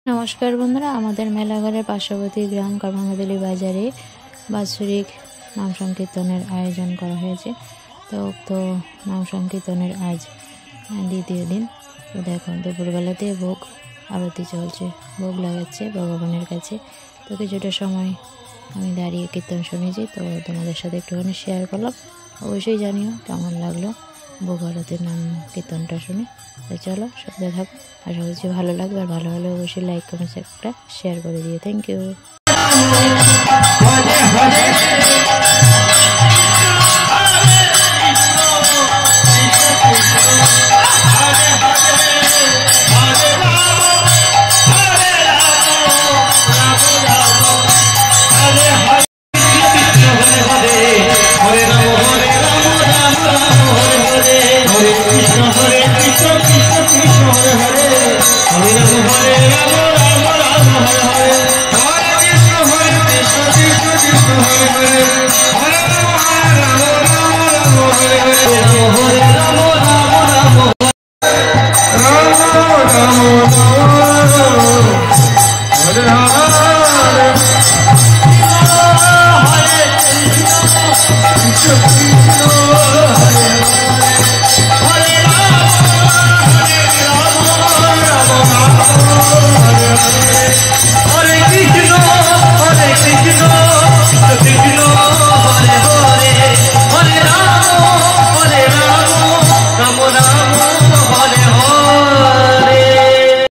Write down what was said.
নমস্কার বন্ধুরা, আমাদের মেলাঘরের পার্শ্ববর্তী গ্রাম কারভাঙ্গাতলি বাজারে বাৎসরিক নাম সংকীর্তনের আয়োজন করা হয়েছে। তো নাম সংকীর্তনের আজ দ্বিতীয় দিন। তো দেখো দুপুরবেলাতে ভোগ আরতি চলছে, ভোগ লাগাচ্ছে ভগবানের কাছে। তো কিছুটা সময় আমি দাঁড়িয়ে কীর্তন শুনেছি, তো তোমাদের সাথে একটুখানি শেয়ার করলাম। অবশ্যই জানিও কেমন লাগলো ভোগ আরতির নাম কীর্তনটা শুনে। তো চলো সাথে থাকো, আশা করছি ভালো লাগবে। আর ভালো হলে অবশ্যই লাইক কমেন্টস একটা শেয়ার করে দিও। Thank you.